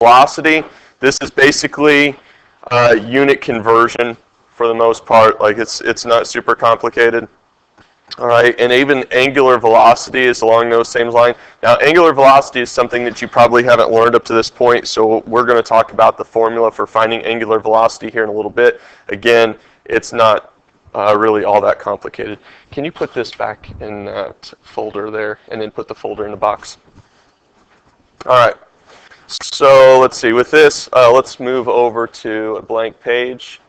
velocity. This is basically unit conversion for the most part. Like it's not super complicated. All right, and even angular velocity is along those same lines. Now, angular velocity is something that you probably haven't learned up to this point, so we're going to talk about the formula for finding angular velocity here in a little bit. Again, it's not really all that complicated. Can you put this back in that folder there, and then put the folder in the box? All right, so let's see. With this, let's move over to a blank page.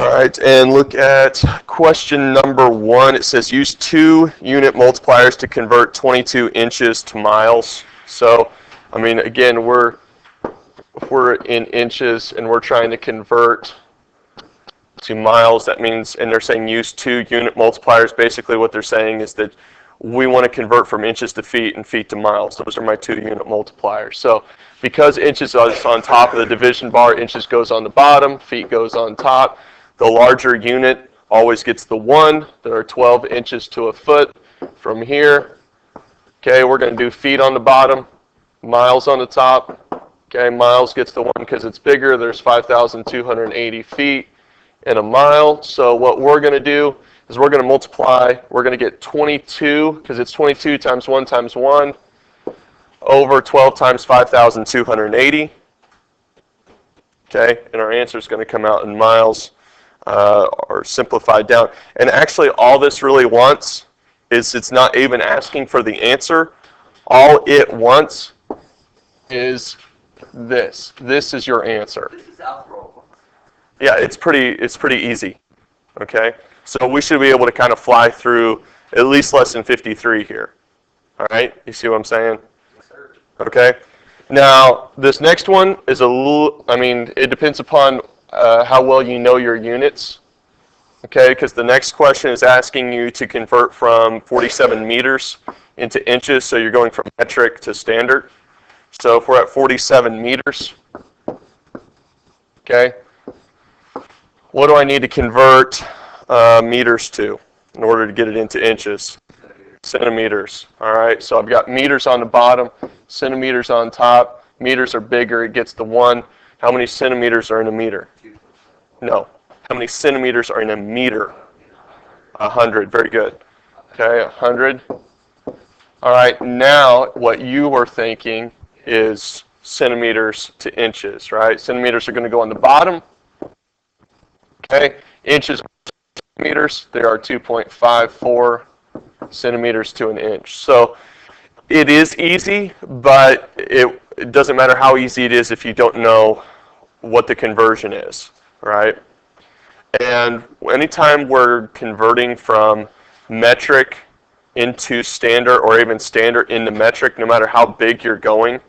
All right, and look at question number 1. It says use 2 unit multipliers to convert 22 inches to miles. So, I mean, again, we're in inches and we're trying to convert to miles. That means, and they're saying use 2 unit multipliers. Basically what they're saying is that we want to convert from inches to feet and feet to miles. Those are my 2 unit multipliers. So because inches is on top of the division bar, inches goes on the bottom, feet goes on top. The larger unit always gets the 1. There are 12 inches to a foot from here. Okay, we're going to do feet on the bottom, miles on the top. Okay, miles gets the 1 because it's bigger. There's 5,280 feet in a mile. So what we're going to do is we're going to multiply. We're going to get 22, because it's 22 times 1 times 1, over 12 times 5,280. Okay, and our answer is going to come out in miles. Or simplified down. And actually all this really wants is it's not even asking for the answer. All it wants is this. This is your answer. This is algebra. Yeah, it's pretty easy. Okay? So we should be able to kind of fly through at least lesson 53 here. All right? You see what I'm saying? Yes, sir. Okay? Now, this next one is a little, I mean, it depends upon how well you know your units, okay, because the next question is asking you to convert from 47 meters into inches, so you're going from metric to standard. So if we're at 47 meters, okay, what do I need to convert meters to in order to get it into inches? Centimeters. All right, so I've got meters on the bottom, centimeters on top. Meters are bigger, it gets the 1. How many centimeters are in a meter? No. How many centimeters are in a meter? 100. Very good. Okay, 100. All right, now what you were thinking is centimeters to inches, right? Centimeters are going to go on the bottom. Okay, inches are centimeters. They are 2.54 centimeters to an inch. So it is easy, but it doesn't matter how easy it is if you don't know what the conversion is, right? And anytime we're converting from metric into standard, or even standard into metric, no matter how big you're going,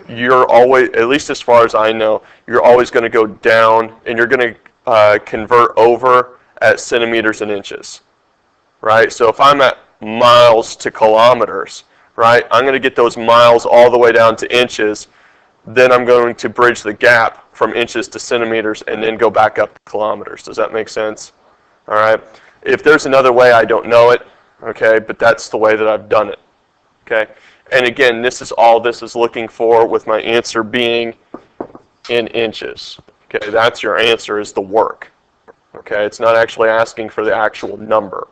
you're always, at least as far as I know, you're always going to go down, and you're going to convert over at centimeters and inches, right? So if I'm at miles to kilometers, right, I'm going to get those miles all the way down to inches. Then I'm going to bridge the gap from inches to centimeters and then go back up to kilometers. Does that make sense? All right. If there's another way, I don't know it, okay, but that's the way that I've done it, okay? And again, this is all this is looking for, with my answer being in inches. Okay, that's your answer, is the work. Okay, it's not actually asking for the actual number.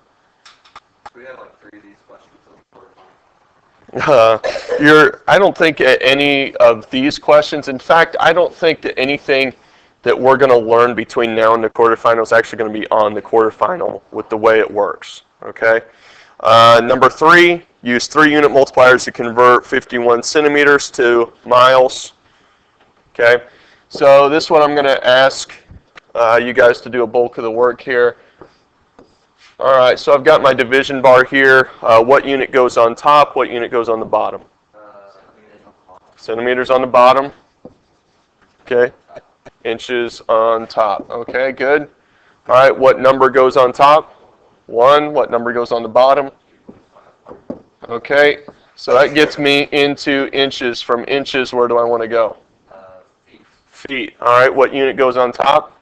We have like 3 of these questions. I don't think any of these questions, in fact, I don't think that anything that we're going to learn between now and the quarterfinal is actually going to be on the quarterfinal with the way it works, okay? Number 3, use 3 unit multipliers to convert 51 centimeters to miles, okay? So this one I'm going to ask you guys to do a bulk of the work here. All right, so I've got my division bar here. What unit goes on top? What unit goes on the bottom? Centimeters on the bottom. Okay. Inches on top. Okay, good. All right, what number goes on top? 1. What number goes on the bottom? Okay, so that gets me into inches. From inches, where do I want to go? Feet. All right, what unit goes on top?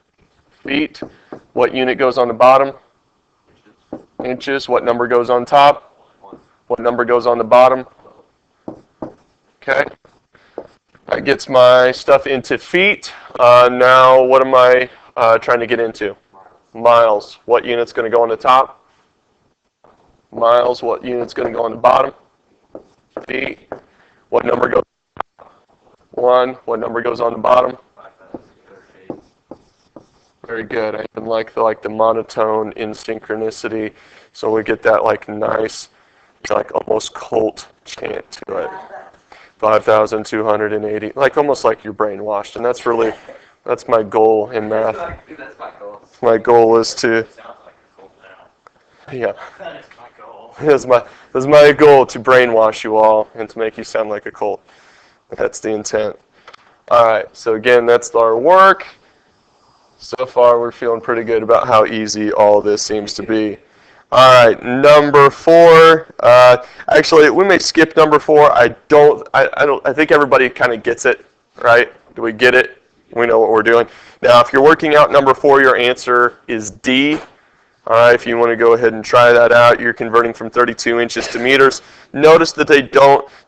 Feet. What unit goes on the bottom? Inches. What number goes on top? What number goes on the bottom? Okay. That gets my stuff into feet. Now, what am I trying to get into? Miles. What unit's going to go on the top? Miles. What unit's going to go on the bottom? Feet. What number goes? 1. What number goes on the bottom? Very good. I even like the monotone in synchronicity, so we get that like nice, like almost cult chant to it. 5,280, like almost like you're brainwashed, and that's my goal in math. That's my goal. My goal is to, yeah, That is my goal. that's my goal, to brainwash you all and to make you sound like a cult. That's the intent. All right. So again, that's our work. So far, we're feeling pretty good about how easy all this seems to be. All right, number 4. Actually, we may skip number 4. I think everybody kind of gets it, right? Do we get it? We know what we're doing. Now, if you're working out number 4, your answer is D. All right, if you want to go ahead and try that out, you're converting from 32 inches to meters. Notice that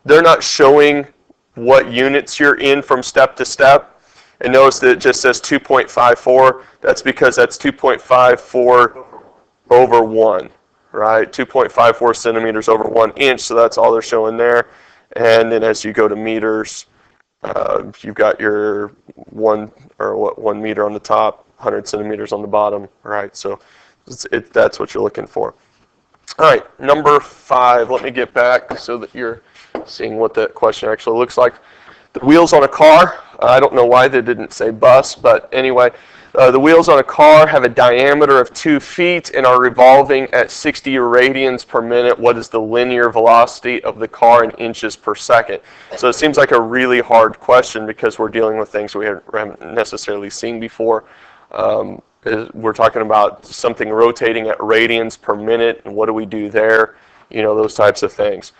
they're not showing what units you're in from step to step. And notice that it just says 2.54. That's because that's 2.54 over 1, right? 2.54 centimeters over 1 inch, so that's all they're showing there. And then as you go to meters, you've got your 1 meter on the top, 100 centimeters on the bottom, right? So that's what you're looking for. All right, number 5. Let me get back so that you're seeing what that question actually looks like. The wheels on a car, I don't know why they didn't say bus, but anyway, the wheels on a car have a diameter of 2 feet and are revolving at 60 radians per minute. What is the linear velocity of the car in inches per second? So it seems like a really hard question because we're dealing with things we haven't necessarily seen before. We're talking about something rotating at radians per minute, and what do we do there? You know, those types of things.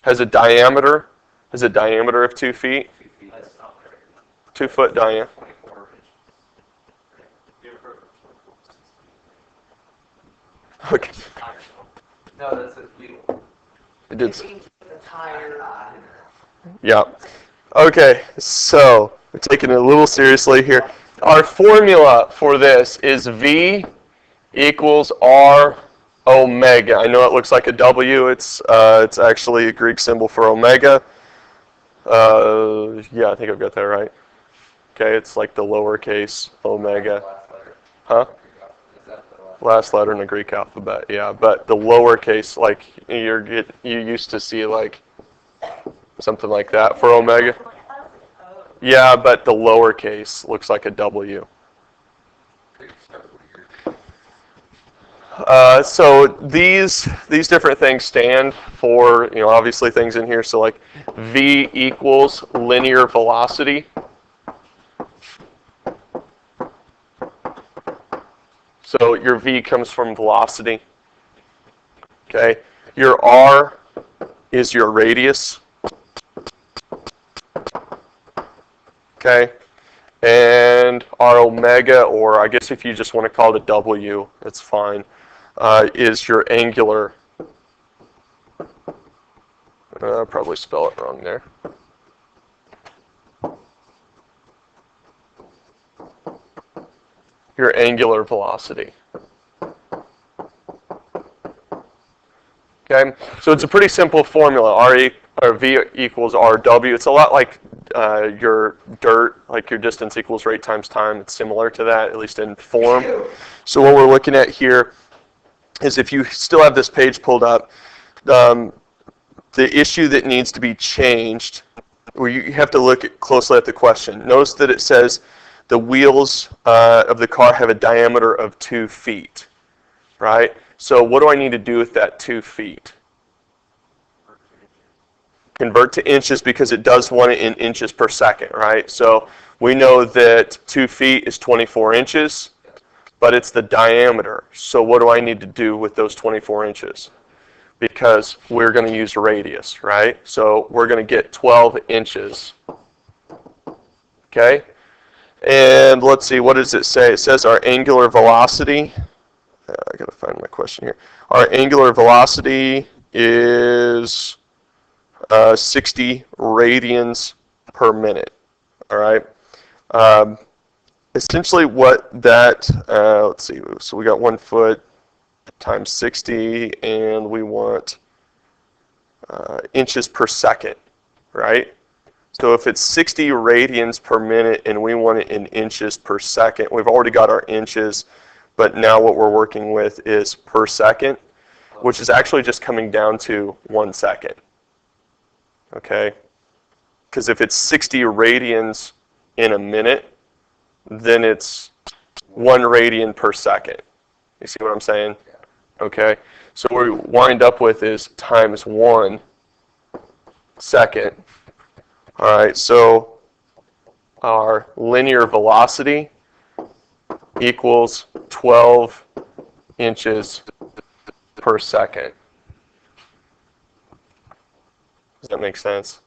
Has a diameter of 2 feet. 2 foot diameter. Okay. No, that's a wheel. It did. Yeah. Okay, so we're taking it a little seriously here. Our formula for this is V equals R omega. I know it looks like a W. It's actually a Greek symbol for omega. Yeah, I think I've got that right. Okay, it's like the lowercase omega. Huh? Last letter in the Greek alphabet. Yeah, but the lowercase, like you used to see like something like that for omega. Yeah, but the lowercase looks like a W. So these different things stand for, obviously things in here. So like V equals linear velocity. So your V comes from velocity. Okay. Your R is your radius. Okay. And our omega, or I guess if you just want to call it a W, that's fine, is your angular. I'll probably spell it wrong there. Your angular velocity. Okay, so it's a pretty simple formula. V equals RW. It's a lot like your dirt, like your distance equals rate times time. It's similar to that, at least in form. So what we're looking at here is, if you still have this page pulled up, the issue that needs to be changed, where you have to look closely at the question. Notice that it says the wheels of the car have a diameter of 2 feet, right? So what do I need to do with that 2 feet? Convert to inches, because it does want it in inches per second, right? So we know that 2 feet is 24 inches, but it's the diameter. So what do I need to do with those 24 inches? Because we're going to use radius, right? So we're going to get 12 inches. Okay? And let's see, what does it say? It says our angular velocity. I got to find my question here. Our angular velocity is 60 radians per minute. All right. Um, essentially, what that let's see. So we got 1 foot times 60, and we want inches per second, right? So if it's 60 radians per minute and we want it in inches per second, we've already got our inches, but now what we're working with is per second, which is actually just coming down to 1 second. Okay? Because if it's 60 radians in a minute, then it's 1 radian per second. You see what I'm saying? Okay? So what we wind up with is times 1 second. All right, so our linear velocity equals 12 inches per second. Does that make sense?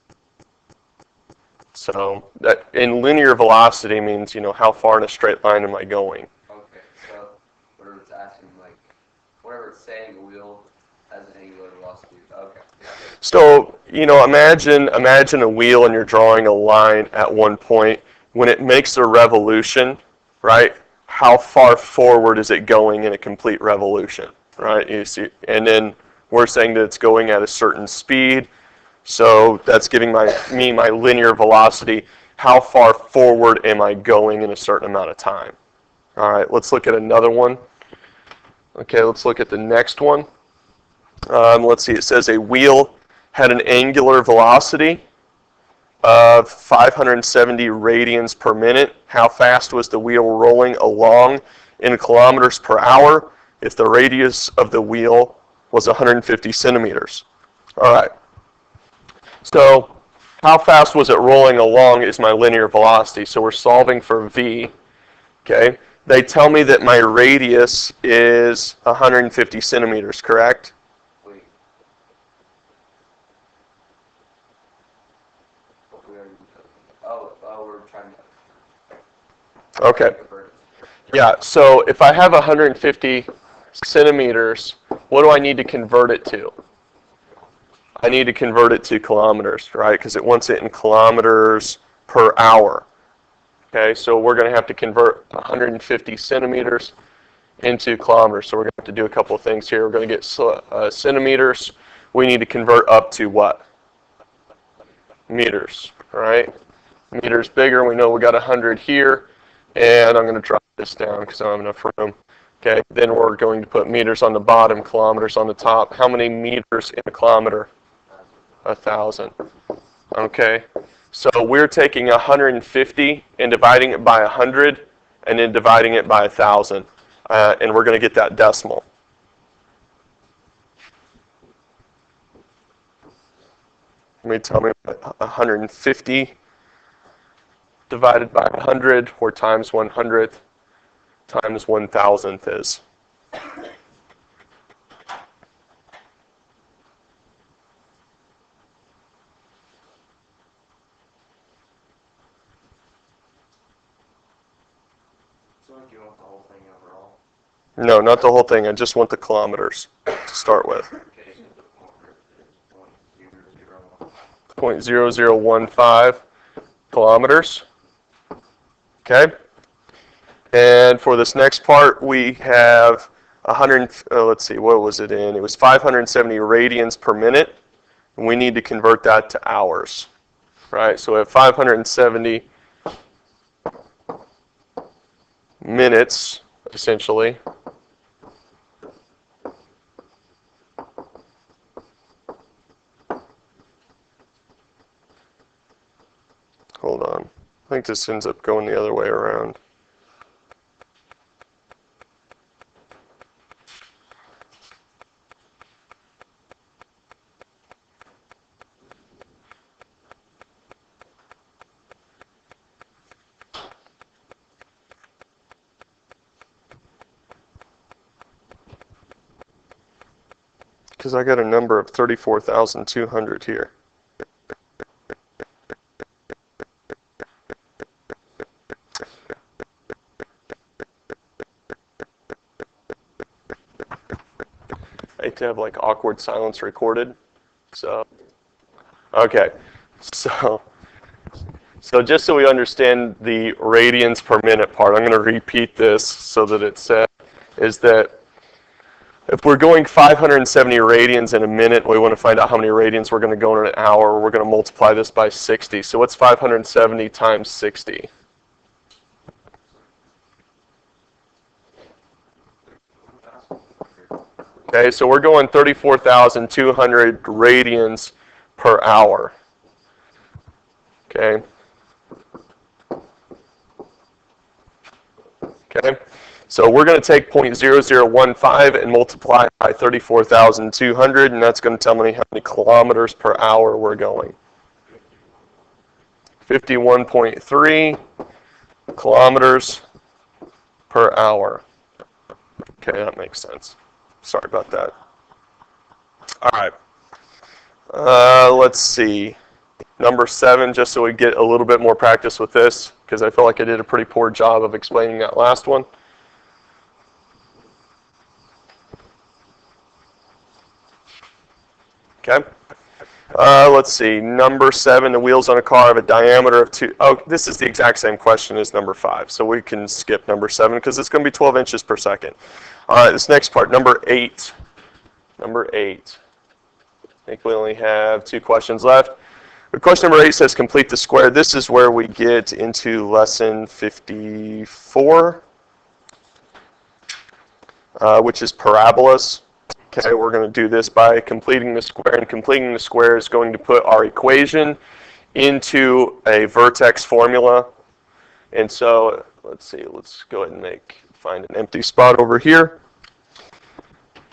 So that in linear velocity means, how far in a straight line am I going? Okay, so whatever it's asking, like, whatever it's saying, the wheel has an angular velocity. Okay. Yeah. So, imagine a wheel and you're drawing a line at one point. When it makes a revolution, right, how far forward is it going in a complete revolution, right? You see, and then we're saying that it's going at a certain speed. So that's giving me my linear velocity. How far forward am I going in a certain amount of time? All right, let's look at another one. Okay, let's look at the next one. Let's see, it says a wheel had an angular velocity of 570 radians per minute. How fast was the wheel rolling along in kilometers per hour if the radius of the wheel was 150 centimeters? All right. So how fast was it rolling along is my linear velocity. So we're solving for v. Okay. They tell me that my radius is 150 centimeters, correct? Wait. We're trying to. Okay. Convert it. Yeah, so if I have 150 centimeters, what do I need to convert it to? I need to convert it to kilometers, right? Because it wants it in kilometers per hour. Okay, so we're going to have to convert 150 centimeters into kilometers. So we're going to have to do a couple of things here. We're going to get centimeters. We need to convert up to what? Meters, right? Meters bigger. We know we got 100 here. And I'm going to drop this down because I don't have enough room. Okay, then we're going to put meters on the bottom, kilometers on the top. How many meters in a kilometer? 1,000. Okay, so we're taking 150 and dividing it by 100 and then dividing it by 1,000. And we're going to get that decimal. Let me tell me what 150 divided by 100 or times 100th times 1,000th is. So do you want the whole thing overall? No, not the whole thing. I just want the kilometers to start with. Okay, so the kilometer is 0.001. 0.0015 kilometers. Okay. And for this next part, we have 100. Let's see, what was it in? It was 570 radians per minute, and we need to convert that to hours, right? So we have 570 minutes, essentially. Hold on. I think this ends up going the other way around. Because I got a number of 34,200 here. to have like awkward silence recorded. So, okay. So just so we understand the radians per minute part, I'm going to repeat this so that it says, is that if we're going 570 radians in a minute, we want to find out how many radians we're going to go in an hour, we're going to multiply this by 60. So what's 570 times 60? Okay, so we're going 34,200 radians per hour. Okay. Okay. So we're going to take 0.0015 and multiply it by 34,200, and that's going to tell me how many kilometers per hour we're going. 51.3 kilometers per hour. Okay, that makes sense. Sorry about that. All right. Let's see. Number 7, just so we get a little bit more practice with this, because I feel like I did a pretty poor job of explaining that last one. Okay. Let's see. Number 7, the wheels on a car have a diameter of 2. Oh, this is the exact same question as number 5, so we can skip number 7 because it's going to be 12 inches per second. All right, this next part, number 8. Number 8. I think we only have 2 questions left. Question number 8 says complete the square. This is where we get into lesson 54, which is parabolas. Okay, we're going to do this by completing the square, and completing the square is going to put our equation into a vertex formula. And so, let's see, let's go ahead and find an empty spot over here.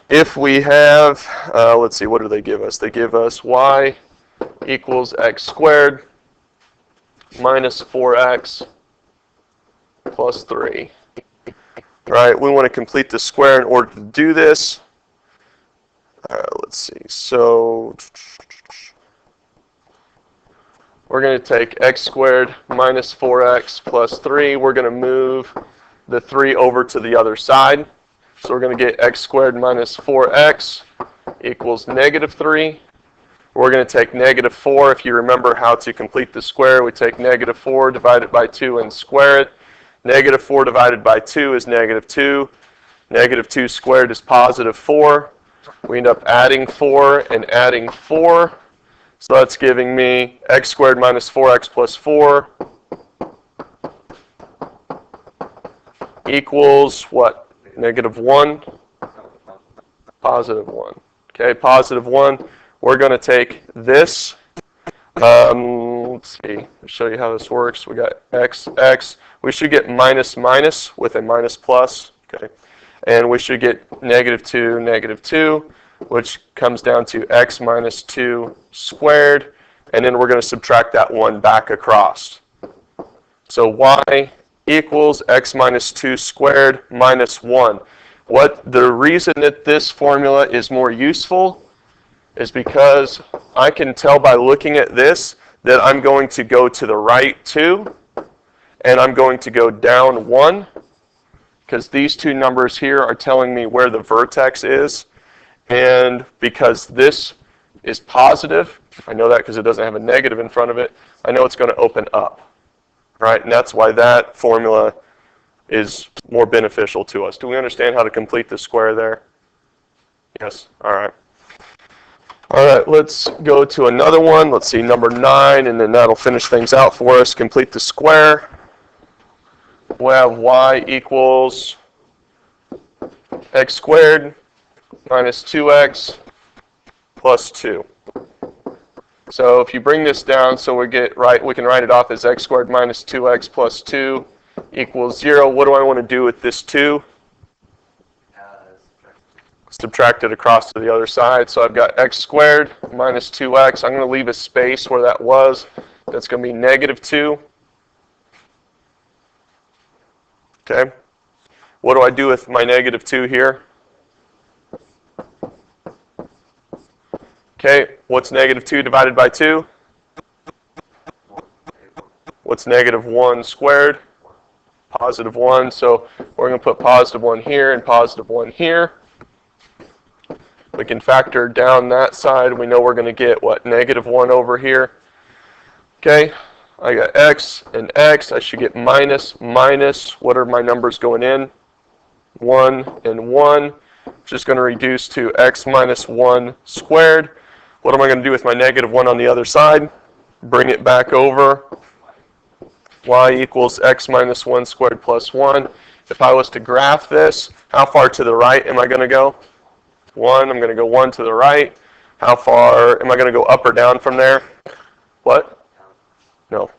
If we have, let's see, what do they give us? They give us y equals x squared minus 4x plus 3. Right, we want to complete the square in order to do this. Let's see, so we're going to take x squared minus 4x plus 3. We're going to move the 3 over to the other side. So we're going to get x squared minus 4x equals negative 3. We're going to take negative 4. If you remember how to complete the square, we take negative 4, divide it by 2, and square it. Negative 4 divided by 2 is negative 2. Negative 2 squared is positive 4. We end up adding 4 and adding 4. So that's giving me x squared minus 4x plus 4 equals what? Negative 1? Positive 1. Okay, positive 1. We're going to take this. Let's see. I'll show you how this works. We got x, x. We should get minus, minus with a minus plus. Okay. And we should get negative 2, negative 2, which comes down to x minus 2 squared. And then we're going to subtract that 1 back across. So y equals x minus 2 squared minus 1. The reason that this formula is more useful is because I can tell by looking at this that I'm going to go to the right 2 and I'm going to go down 1, because these two numbers here are telling me where the vertex is. And because this is positive, I know that because it doesn't have a negative in front of it, I know it's going to open up. Right? And that's why that formula is more beneficial to us. Do we understand how to complete the square there? Yes? All right. All right, let's go to another one. Let's see, number 9, and then that'll finish things out for us. Complete the square. We have y equals x squared minus 2x plus 2. So if you bring this down, so we can write it off as x squared minus 2x plus 2 equals 0. What do I want to do with this 2? Subtract it across to the other side. So I've got x squared minus 2x. I'm going to leave a space where that was. That's going to be negative 2. Okay. What do I do with my negative 2 here? Okay, what's negative 2 divided by 2? What's negative 1 squared? Positive 1. So we're going to put positive 1 here and positive 1 here. We can factor down that side. We know we're going to get, what, -1 over here. Okay, I got x and x. I should get minus. What are my numbers going in? 1 and 1. Just going to reduce to x minus 1 squared. What am I going to do with my -1 on the other side? Bring it back over. Y equals x minus 1 squared plus 1. If I was to graph this, how far to the right am I going to go? 1. I'm going to go 1 to the right. How far am I going to go up or down from there? What? No.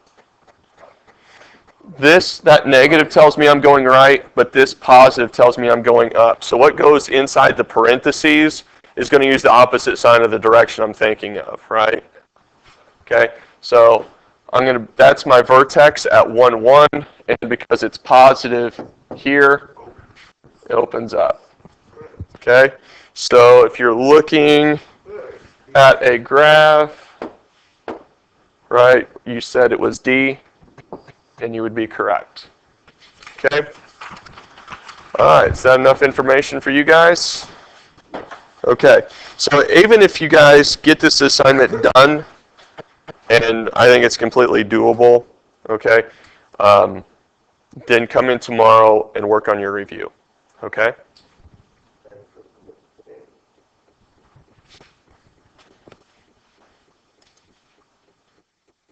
That negative tells me I'm going right, but this positive tells me I'm going up. So what goes inside the parentheses is going to use the opposite sign of the direction I'm thinking of, right? Okay, so that's my vertex at 1, 1, and because it's positive here, it opens up. Okay, so if you're looking at a graph, right, you said it was D, and you would be correct. Okay, all right, is that enough information for you guys? Okay, so even if you guys get this assignment done, and I think it's completely doable, okay, then come in tomorrow and work on your review, okay?